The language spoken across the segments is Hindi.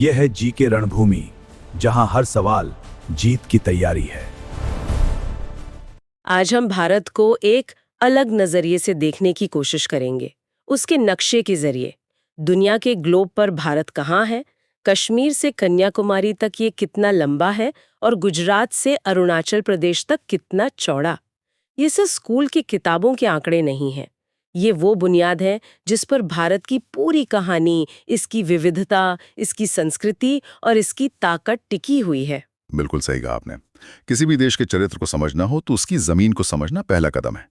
यह है जी के रणभूमि, जहां हर सवाल जीत की तैयारी है। आज हम भारत को एक अलग नजरिए से देखने की कोशिश करेंगे, उसके नक्शे के जरिए। दुनिया के ग्लोब पर भारत कहाँ है, कश्मीर से कन्याकुमारी तक ये कितना लंबा है और गुजरात से अरुणाचल प्रदेश तक कितना चौड़ा। ये सिर्फ स्कूल की किताबों के आंकड़े नहीं हैं। ये वो बुनियाद है जिस पर भारत की पूरी कहानी, इसकी विविधता, इसकी संस्कृति और इसकी ताकत टिकी हुई है। बिल्कुल सही कहा आपने। किसी भी देश के चरित्र को समझना हो तो उसकी जमीन को समझना पहला कदम है।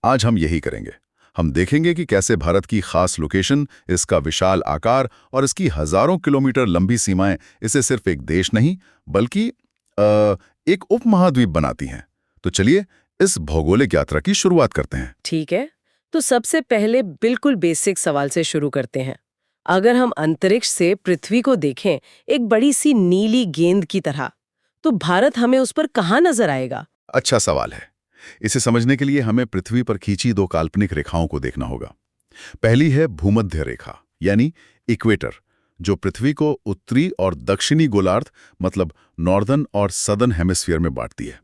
आज हम यही करेंगे। हम देखेंगे कि कैसे भारत की खास लोकेशन, इसका विशाल आकार और इसकी हजारों किलोमीटर लंबी सीमाएं इसे सिर्फ एक देश नहीं बल्कि एक उपमहाद्वीप बनाती हैं। तो चलिए इस भौगोलिक यात्रा की शुरुआत करते हैं। ठीक है, तो सबसे पहले बिल्कुल बेसिक सवाल से शुरू करते हैं। अगर हम अंतरिक्ष से पृथ्वी को देखें एक बड़ी सी नीली गेंद की तरह, तो भारत हमें उस पर कहाँ नजर आएगा? अच्छा सवाल है। इसे समझने के लिए हमें पृथ्वी पर खींची दो काल्पनिक रेखाओं को देखना होगा। पहली है भूमध्य रेखा यानी इक्वेटर, जो पृथ्वी को उत्तरी और दक्षिणी गोलार्ध मतलब नॉर्दर्न और सदर्न हेमिस्फीयर में बांटती है।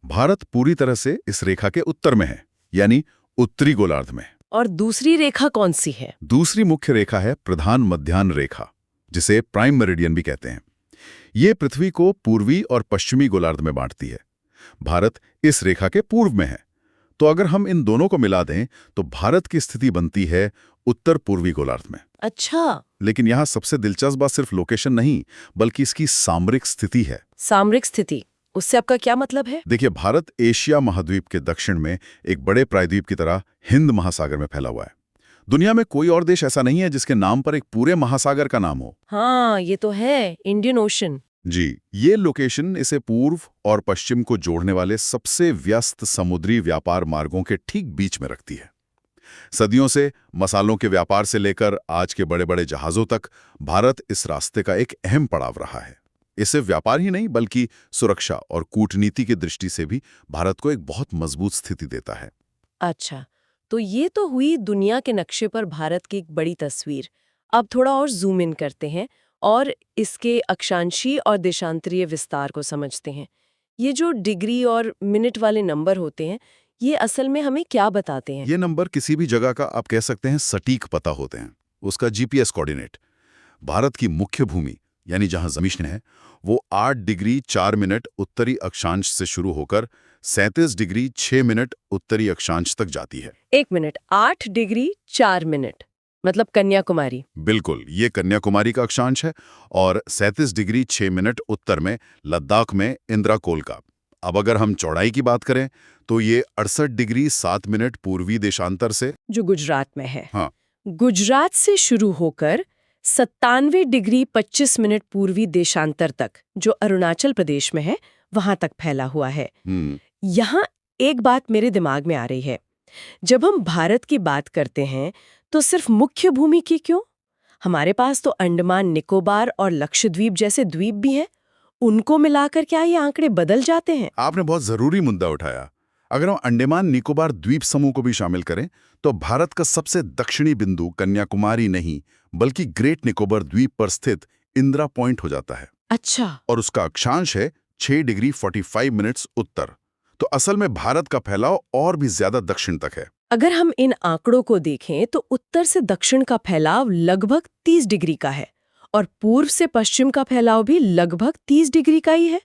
भारत पूरी तरह से इस रेखा के उत्तर में है, यानी उत्तरी गोलार्ध में। और दूसरी रेखा कौन सी है? दूसरी मुख्य रेखा है प्रधान मध्याह्न रेखा, जिसे प्राइम मेरिडियन भी कहते हैं। ये पृथ्वी को पूर्वी और पश्चिमी गोलार्ध में बांटती है। भारत इस रेखा के पूर्व में है। तो अगर हम इन दोनों को मिला दें तो भारत की स्थिति बनती है उत्तर पूर्वी गोलार्ध में। अच्छा, लेकिन यहाँ सबसे दिलचस्प बात सिर्फ लोकेशन नहीं बल्कि इसकी सामरिक स्थिति है। सामरिक स्थिति, उससे आपका क्या मतलब है? देखिए, भारत एशिया महाद्वीप के दक्षिण में एक बड़े प्रायद्वीप की तरह हिंद महासागर में फैला हुआ है। दुनिया में कोई और देश ऐसा नहीं है जिसके नाम पर एक पूरे महासागर का नाम हो। हाँ, ये तो है, इंडियन ओशन। जी, ये लोकेशन इसे पूर्व और पश्चिम को जोड़ने वाले सबसे व्यस्त समुद्री व्यापार मार्गों के ठीक बीच में रखती है। सदियों से मसालों के व्यापार से लेकर आज के बड़े बड़े जहाजों तक भारत इस रास्ते का एक अहम पड़ाव रहा है। इससे व्यापार ही नहीं बल्कि सुरक्षा और कूटनीति की दृष्टि से भी भारत को एक बहुत मजबूत स्थिति देता है। अच्छा, तो ये तो हुई दुनिया के नक्शे पर भारत की एक बड़ी तस्वीर। अब थोड़ा और जूम इन करते हैं और इसके अक्षांशीय और देशांतरीय विस्तार को समझते हैं। ये जो डिग्री और मिनट वाले नंबर होते हैं, ये असल में हमें क्या बताते हैं? ये नंबर किसी भी जगह का आप कह सकते हैं सटीक पता होते हैं, उसका जीपीएस कोऑर्डिनेट। भारत की मुख्य भूमि यानी जहां जमीन है वो 8 डिग्री 4 मिनट उत्तरी अक्षांश से शुरू होकर 37 डिग्री 6 मिनट उत्तरी अक्षांश तक जाती है। 1 मिनट, 8 डिग्री 4 मिनट मतलब कन्याकुमारी? बिल्कुल, ये कन्याकुमारी का अक्षांश है और 37 डिग्री 6 मिनट उत्तर में लद्दाख में इंद्राकोल का। अब अगर हम चौड़ाई की बात करें तो ये 68 डिग्री 7 मिनट पूर्वी देशांतर से, जो गुजरात में है। हाँ, गुजरात से शुरू होकर 97 डिग्री 25 मिनट पूर्वी देशांतर तक, जो अरुणाचल प्रदेश में है, वहां तक फैला हुआ है। यहाँ एक बात मेरे दिमाग में आ रही है। जब हम भारत की बात करते हैं तो सिर्फ मुख्य भूमि की क्यों? हमारे पास तो अंडमान निकोबार और लक्षद्वीप जैसे द्वीप भी हैं। उनको मिलाकर क्या ये आंकड़े बदल जाते हैं? आपने बहुत जरूरी मुद्दा उठाया। अगर हम अंडमान निकोबार द्वीप समूह को भी शामिल करें तो भारत का सबसे दक्षिणी बिंदु कन्याकुमारी नहीं बल्कि ग्रेट निकोबार द्वीप पर स्थित इंदिरा पॉइंट हो जाता है। अच्छा, और उसका अक्षांश है 6 डिग्री 45 मिनट्स उत्तर। तो असल में भारत का फैलाव और भी ज्यादा दक्षिण तक है। अगर हम इन आंकड़ों को देखें तो उत्तर से दक्षिण का फैलाव लगभग 30 डिग्री का है और पूर्व से पश्चिम का फैलाव भी लगभग 30 डिग्री का ही है।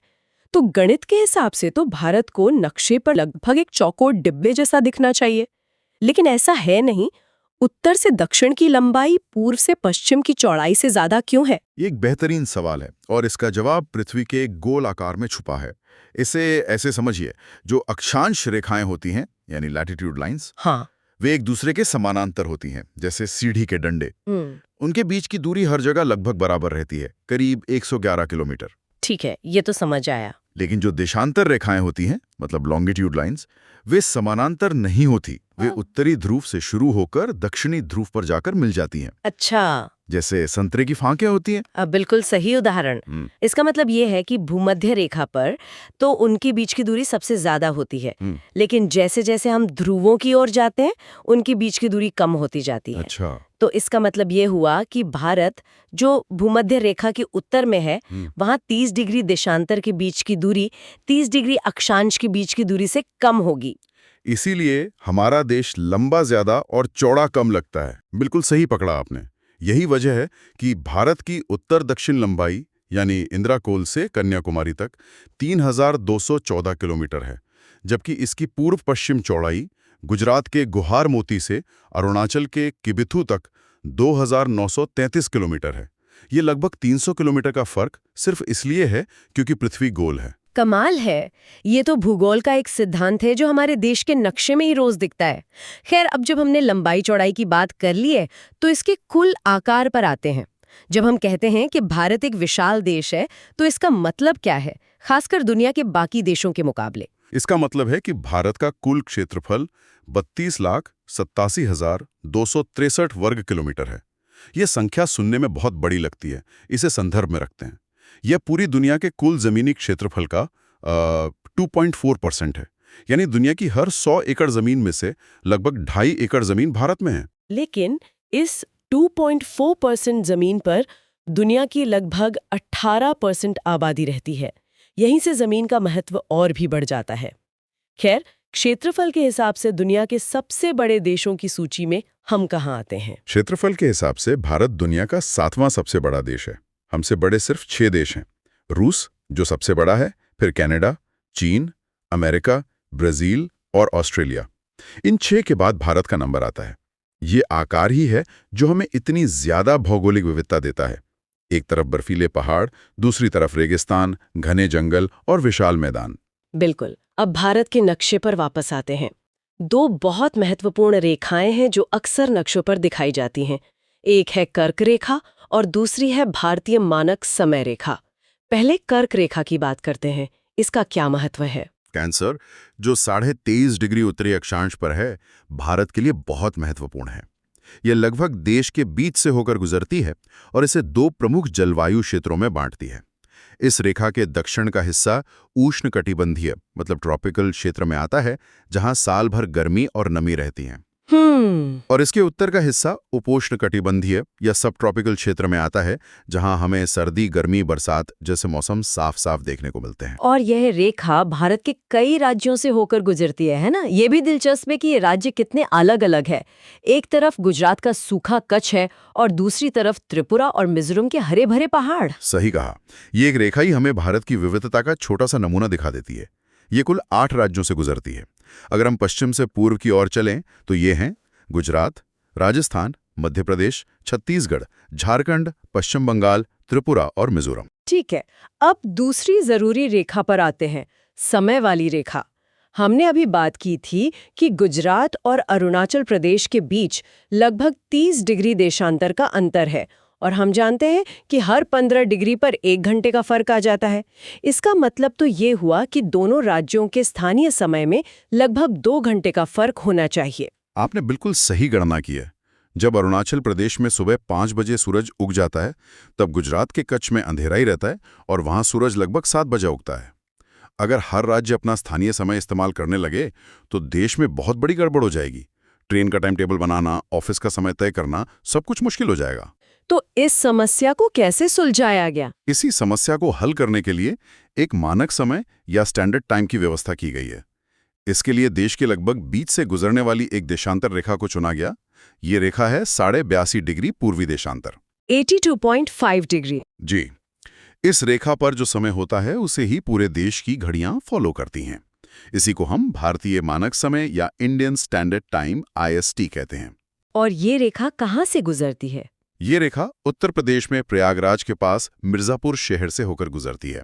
तो गणित के हिसाब से तो भारत को नक्शे पर लगभग एक चौकोर डिब्बे जैसा दिखना चाहिए, लेकिन ऐसा है नहीं। उत्तर से दक्षिण की लंबाई पूर्व से पश्चिम की चौड़ाई से ज्यादा क्यों है? ये एक बेहतरीन सवाल है और इसका जवाब पृथ्वी के एक गोल आकार में छुपा है। इसे ऐसे समझिए, जो अक्षांश रेखाएं होती हैं यानी लैटिट्यूड लाइंस, हाँ, वे एक दूसरे के समानांतर होती हैं, जैसे सीढ़ी के डंडे। उनके बीच की दूरी हर जगह लगभग बराबर रहती है, करीब 111 किलोमीटर। ठीक है, ये तो समझ आया। लेकिन जो देशांतर रेखाएं होती हैं मतलब लॉन्गिट्यूड लाइंस, वे समानांतर नहीं होती। वे उत्तरी ध्रुव से शुरू होकर दक्षिणी ध्रुव पर जाकर मिल जाती हैं। अच्छा, जैसे संतरे की फांकें होती हैं। बिल्कुल सही उदाहरण। इसका मतलब ये है कि भूमध्य रेखा पर तो उनके बीच की दूरी सबसे ज्यादा होती है, लेकिन जैसे जैसे हम ध्रुवों की ओर जाते हैं उनके बीच की दूरी कम होती जाती है। अच्छा, तो इसका मतलब ये हुआ कि भारत जो भूमध्य रेखा के उत्तर में है, वहां 30 डिग्री देशांतर के बीच की दूरी 30 डिग्री अक्षांश के बीच की दूरी से कम होगी। इसीलिए हमारा देश लंबा ज्यादा और चौड़ा कम लगता है। बिल्कुल सही पकड़ा आपने। यही वजह है कि भारत की उत्तर दक्षिण लंबाई यानी इंदिरा कोल से कन्याकुमारी तक 3214 किलोमीटर है, जबकि इसकी पूर्व पश्चिम चौड़ाई गुजरात के गुहार मोती से अरुणाचल के किबिथु तक 2933 किलोमीटर है। ये लगभग 300 किलोमीटर का फर्क सिर्फ इसलिए है क्योंकि पृथ्वी गोल है। कमाल है। ये तो भूगोल का एक सिद्धांत है जो हमारे देश के नक्शे में ही रोज दिखता है। खैर, अब जब हमने लंबाई चौड़ाई की बात कर ली है तो इसके कुल आकार पर आते हैं। जब हम कहते हैं कि भारत एक विशाल देश है तो इसका मतलब क्या है, खासकर दुनिया के बाकी देशों के मुकाबले? इसका मतलब है कि भारत का कुल क्षेत्रफल 32,87,263 वर्ग किलोमीटर है। यह संख्या सुनने में बहुत बड़ी लगती है, इसे संदर्भ में रखते हैं। यह पूरी दुनिया के कुल जमीनी क्षेत्रफल का 2.4% है, यानी दुनिया की हर 100 एकड़ जमीन में से लगभग 2.5 एकड़ जमीन भारत में है। लेकिन इस 2.4% जमीन पर दुनिया की लगभग 18% आबादी रहती है। यहीं से जमीन का महत्व और भी बढ़ जाता है। खैर, क्षेत्रफल के हिसाब से दुनिया के सबसे बड़े देशों की सूची में हम कहाँ आते हैं? क्षेत्रफल के हिसाब से भारत दुनिया का 7वां सबसे बड़ा देश है। हमसे बड़े सिर्फ 6 देश हैं। रूस जो सबसे बड़ा है, फिर कनाडा, चीन, अमेरिका, ब्राजील और ऑस्ट्रेलिया। इन 6 के बाद भारत का नंबर आता है। ये आकार ही है जो हमें इतनी ज्यादा भौगोलिक विविधता देता है। एक तरफ बर्फीले पहाड़, दूसरी तरफ रेगिस्तान, घने जंगल और विशाल मैदान। बिल्कुल। अब भारत के नक्शे पर वापस आते हैं। 2 बहुत महत्वपूर्ण रेखाएं हैं जो अक्सर नक्शों पर दिखाई जाती हैं। एक है कर्क रेखा और दूसरी है भारतीय मानक समय रेखा। पहले कर्क रेखा की बात करते हैं। इसका क्या महत्व है? कैंसर जो 23.5 डिग्री उत्तरी अक्षांश पर है, भारत के लिए बहुत महत्वपूर्ण है। यह लगभग देश के बीच से होकर गुजरती है और इसे 2 प्रमुख जलवायु क्षेत्रों में बांटती है। इस रेखा के दक्षिण का हिस्सा उष्णकटिबंधीय मतलब ट्रॉपिकल क्षेत्र में आता है, जहां साल भर गर्मी और नमी रहती है। और इसके उत्तर का हिस्सा उपोष्णकटिबंधीय या सब ट्रॉपिकल क्षेत्र में आता है, जहां हमें सर्दी, गर्मी, बरसात जैसे मौसम साफ साफ देखने को मिलते हैं। और यह रेखा भारत के कई राज्यों से होकर गुजरती है ना? ये भी दिलचस्प है कि ये राज्य कितने अलग अलग है। एक तरफ गुजरात का सूखा कच्छ है और दूसरी तरफ त्रिपुरा और मिजोरम के हरे भरे पहाड़। सही कहा। ये एक रेखा ही हमें भारत की विविधता का छोटा सा नमूना दिखा देती है। ये कुल 8 राज्यों से गुजरती है। अगर हम पश्चिम से पूर्व की ओर चलें तो ये हैं गुजरात, राजस्थान, मध्य प्रदेश, छत्तीसगढ़, झारखंड, पश्चिम बंगाल, त्रिपुरा और मिजोरम। ठीक है, अब दूसरी जरूरी रेखा पर आते हैं, समय वाली रेखा। हमने अभी बात की थी कि गुजरात और अरुणाचल प्रदेश के बीच लगभग 30 डिग्री देशांतर का अंतर है और हम जानते हैं कि हर 15 डिग्री पर 1 घंटे का फर्क आ जाता है। इसका मतलब तो ये हुआ कि दोनों राज्यों के स्थानीय समय में लगभग 2 घंटे का फर्क होना चाहिए। आपने बिल्कुल सही गणना की है। जब अरुणाचल प्रदेश में सुबह 5 बजे सूरज उग जाता है, तब गुजरात के कच्छ में अंधेरा ही रहता है और वहां सूरज लगभग 7 बजे उगता है। अगर हर राज्य अपना स्थानीय समय इस्तेमाल करने लगे तो देश में बहुत बड़ी गड़बड़ हो जाएगी। ट्रेन का टाइम टेबल बनाना, ऑफिस का समय तय करना, सब कुछ मुश्किल हो जाएगा। तो इस समस्या को कैसे सुलझाया गया? इसी समस्या को हल करने के लिए एक मानक समय या स्टैंडर्ड टाइम की व्यवस्था की गई है। इसके लिए देश के लगभग बीच से गुजरने वाली एक देशांतर रेखा को चुना गया। ये रेखा है 82.5 डिग्री पूर्वी देशांतर, 82.5 डिग्री। जी। इस रेखा पर जो समय होता है उसे ही पूरे देश की घड़ियां फॉलो करती हैं। इसी को हम भारतीय मानक समय या इंडियन स्टैंडर्ड टाइम IST कहते हैं। और ये रेखा कहाँ से गुजरती है? ये रेखा उत्तर प्रदेश में प्रयागराज के पास मिर्जापुर शहर से होकर गुजरती है।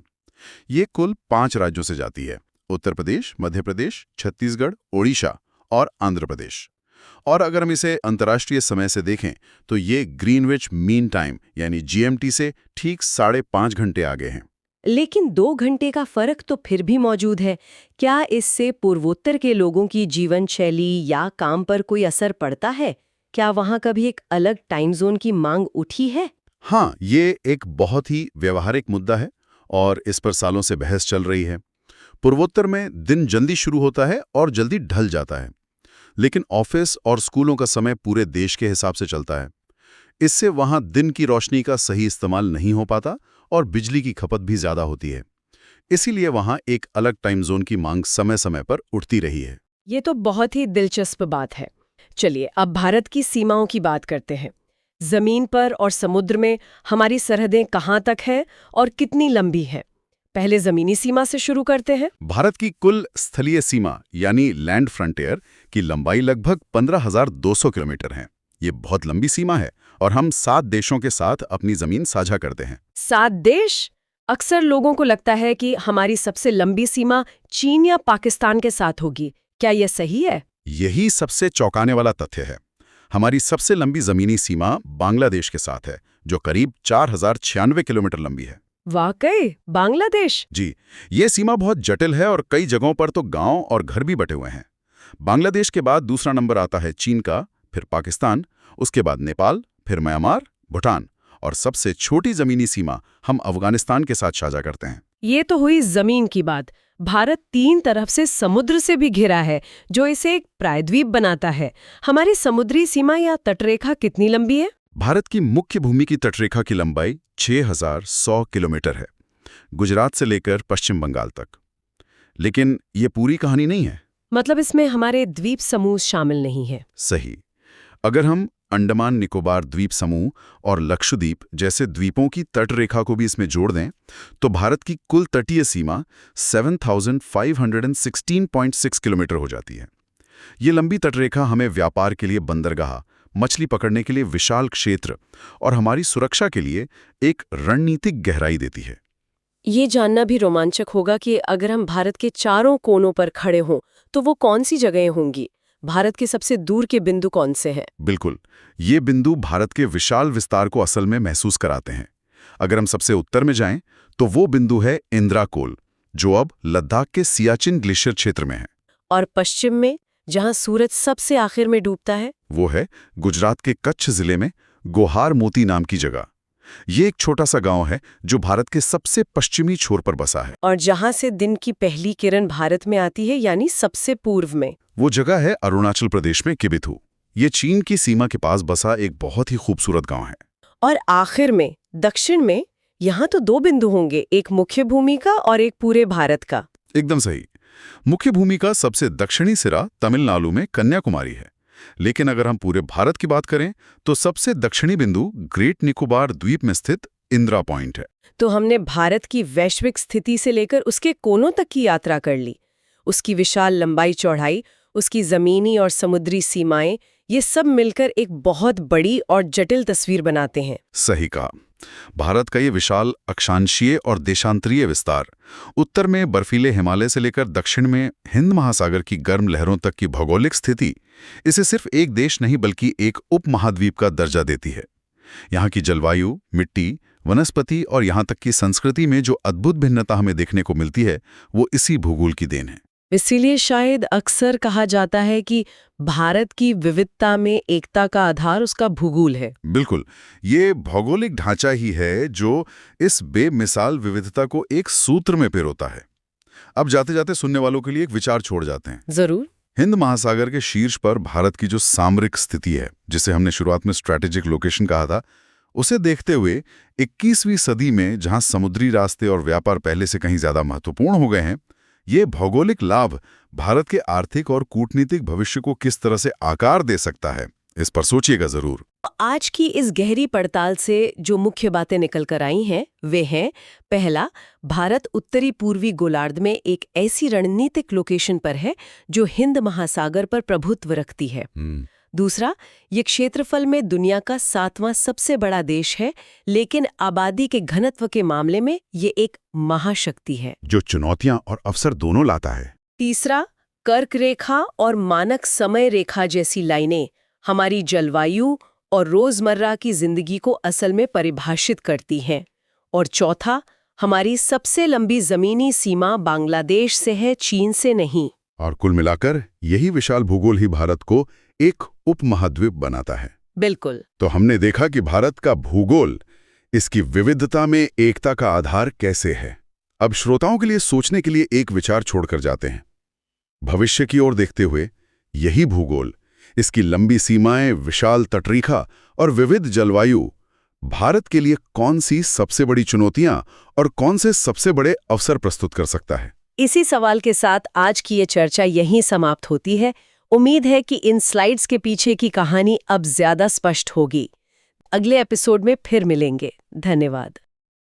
ये कुल 5 राज्यों से जाती है: उत्तर प्रदेश, मध्य प्रदेश, छत्तीसगढ़, ओडिशा और आंध्र प्रदेश। और अगर हम इसे अंतर्राष्ट्रीय समय से देखें तो ये ग्रीनविच मीन टाइम यानी GMT से ठीक 5.5 घंटे आगे हैं। लेकिन 2 घंटे का फर्क तो फिर भी मौजूद है। क्या इससे पूर्वोत्तर के लोगों की जीवन शैली या काम पर कोई असर पड़ता है? क्या वहां कभी एक अलग टाइम जोन की मांग उठी है? हाँ, ये एक बहुत ही व्यवहारिक मुद्दा है और इस पर सालों से बहस चल रही है। पूर्वोत्तर में दिन जल्दी शुरू होता है और जल्दी ढल जाता है, लेकिन ऑफिस और स्कूलों का समय पूरे देश के हिसाब से चलता है। इससे वहां दिन की रोशनी का सही इस्तेमाल नहीं हो पाता और बिजली की खपत भी ज्यादा होती है। इसीलिए वहां एक अलग टाइम जोन की मांग समय समय पर उठती रही है। ये तो बहुत ही दिलचस्प बात है। चलिए अब भारत की सीमाओं की बात करते हैं। जमीन पर और समुद्र में हमारी सरहदें कहाँ तक हैं और कितनी लंबी हैं? पहले जमीनी सीमा से शुरू करते हैं। भारत की कुल स्थलीय सीमा यानी लैंड फ्रंटियर की लंबाई लगभग 15,200 किलोमीटर है। ये बहुत लंबी सीमा है और हम 7 देशों के साथ अपनी जमीन साझा करते हैं। 7 देश? अक्सर लोगों को लगता है कि हमारी सबसे लंबी सीमा चीन या पाकिस्तान के साथ होगी। क्या यह सही है? यही सबसे चौंकाने वाला तथ्य है। हमारी सबसे लंबी जमीनी सीमा बांग्लादेश के साथ है, जो करीब 4,096 किलोमीटर लंबी है। वाकई बांग्लादेश? जी, ये सीमा बहुत जटिल है और कई जगहों पर तो गांव और घर भी बटे हुए हैं। बांग्लादेश के बाद दूसरा नंबर आता है चीन का, फिर पाकिस्तान, उसके बाद नेपाल, फिर म्यांमार, भूटान और सबसे छोटी जमीनी सीमा हम अफगानिस्तान के साथ साझा करते हैं। ये तो हुई जमीन की बात। भारत 3 तरफ से समुद्र से भी घिरा है, जो इसे एक प्रायद्वीप बनाता है। हमारी समुद्री सीमा या तटरेखा कितनी लंबी है? भारत की मुख्य भूमि की तटरेखा की लंबाई 6,100 किलोमीटर है, गुजरात से लेकर पश्चिम बंगाल तक। लेकिन ये पूरी कहानी नहीं है। मतलब इसमें हमारे द्वीप समूह शामिल नहीं है? सही। अगर हम अंडमान निकोबार द्वीप समूह और लक्षद्वीप जैसे द्वीपों की तटरेखा को भी इसमें जोड़ दें, तो भारत की कुल तटीय सीमा 7,516.6 किलोमीटर हो जाती है। ये लंबी तटरेखा हमें व्यापार के लिए बंदरगाह, मछली पकड़ने के लिए विशाल क्षेत्र और हमारी सुरक्षा के लिए एक रणनीतिक गहराई देती है। ये जानना भी रोमांचक होगा कि अगर हम भारत के चारों कोनों पर खड़े हों, तो वो कौन सी जगहें होंगी? भारत के सबसे दूर के बिंदु कौन से हैं? बिल्कुल, ये बिंदु भारत के विशाल विस्तार को असल में महसूस कराते हैं। अगर हम सबसे उत्तर में जाएं, तो वो बिंदु है इंद्राकोल, जो अब लद्दाख के सियाचिन ग्लेशियर क्षेत्र में है। और पश्चिम में, जहां सूरज सबसे आखिर में डूबता है? वो है गुजरात के कच्छ जिले में गोहार मोती नाम की जगह। ये एक छोटा सा गांव है जो भारत के सबसे पश्चिमी छोर पर बसा है। और जहां से दिन की पहली किरण भारत में आती है, यानी सबसे पूर्व में। वो जगह है अरुणाचल प्रदेश में किबिथु। ये चीन की सीमा के पास बसा एक बहुत ही खूबसूरत गांव है। और आखिर में, दक्षिण में, यहाँ तो 2 बिंदु होंगे, एक मुख्य भूमि का और एक पूरे भारत का। एकदम सही। मुख्य भूमि का सबसे दक्षिणी सिरा तमिलनाडु में कन्याकुमारी है। लेकिन अगर हम पूरे भारत की बात करें, तो सबसे दक्षिणी बिंदु ग्रेट निकोबार द्वीप में स्थित इंदिरा पॉइंट है। तो हमने भारत की वैश्विक स्थिति से लेकर उसके कोनों तक की यात्रा कर ली। उसकी विशाल लंबाई चौड़ाई, उसकी जमीनी और समुद्री सीमाएं, ये सब मिलकर एक बहुत बड़ी और जटिल तस्वीर बनाते हैं। सही कहा। भारत का ये विशाल अक्षांशीय और देशांतरीय विस्तार, उत्तर में बर्फीले हिमालय से लेकर दक्षिण में हिंद महासागर की गर्म लहरों तक की भौगोलिक स्थिति, इसे सिर्फ एक देश नहीं बल्कि एक उपमहाद्वीप का दर्जा देती है। यहाँ की जलवायु, मिट्टी, वनस्पति और यहाँ तक की संस्कृति में जो अद्भुत भिन्नता हमें देखने को मिलती है, वो इसी भूगोल की देन है। इसीलिए शायद अक्सर कहा जाता है कि भारत की विविधता में एकता का आधार उसका भूगोल है। बिल्कुल, ये भौगोलिक ढांचा ही है जो इस बेमिसाल विविधता को एक सूत्र में पिरोता है। अब जाते जाते सुनने वालों के लिए एक विचार छोड़ जाते हैं। जरूर। हिंद महासागर के शीर्ष पर भारत की जो सामरिक स्थिति है, जिसे हमने शुरुआत में स्ट्रैटेजिक लोकेशन कहा था, उसे देखते हुए 21वीं सदी में जहां समुद्री रास्ते और व्यापार पहले से कहीं ज्यादा महत्वपूर्ण हो गए हैं, ये भौगोलिक लाभ भारत के आर्थिक और कूटनीतिक भविष्य को किस तरह से आकार दे सकता है, इस पर सोचिएगा जरूर। आज की इस गहरी पड़ताल से जो मुख्य बातें निकल कर आई हैं, वे हैं: पहला, भारत उत्तरी पूर्वी गोलार्ध में एक ऐसी रणनीतिक लोकेशन पर है जो हिंद महासागर पर प्रभुत्व रखती है। दूसरा, ये क्षेत्रफल में दुनिया का 7वां सबसे बड़ा देश है, लेकिन आबादी के घनत्व के मामले में ये एक महाशक्ति है जो चुनौतियां और अवसर दोनों लाता है। तीसरा, कर्क रेखा और मानक समय रेखा जैसी लाइनें हमारी जलवायु और रोजमर्रा की जिंदगी को असल में परिभाषित करती हैं। और चौथा, हमारी सबसे लंबी जमीनी सीमा बांग्लादेश से है, चीन से नहीं। और कुल मिलाकर यही विशाल भूगोल ही भारत को एक उपमहाद्वीप बनाता है। बिल्कुल। तो हमने देखा कि भारत का भूगोल, इसकी विविधता में एकता का आधार कैसे है। अब श्रोताओं के लिए सोचने के लिए एक विचार छोड़कर जाते हैं। भविष्य की ओर देखते हुए यही भूगोल, इसकी लंबी सीमाएं, विशाल तटरेखा और विविध जलवायु भारत के लिए कौन सी सबसे बड़ी चुनौतियां और कौन से सबसे बड़े अवसर प्रस्तुत कर सकता है? इसी सवाल के साथ आज की ये चर्चा यहीं समाप्त होती है। उम्मीद है कि इन स्लाइड्स के पीछे की कहानी अब ज्यादा स्पष्ट होगी। अगले एपिसोड में फिर मिलेंगे। धन्यवाद।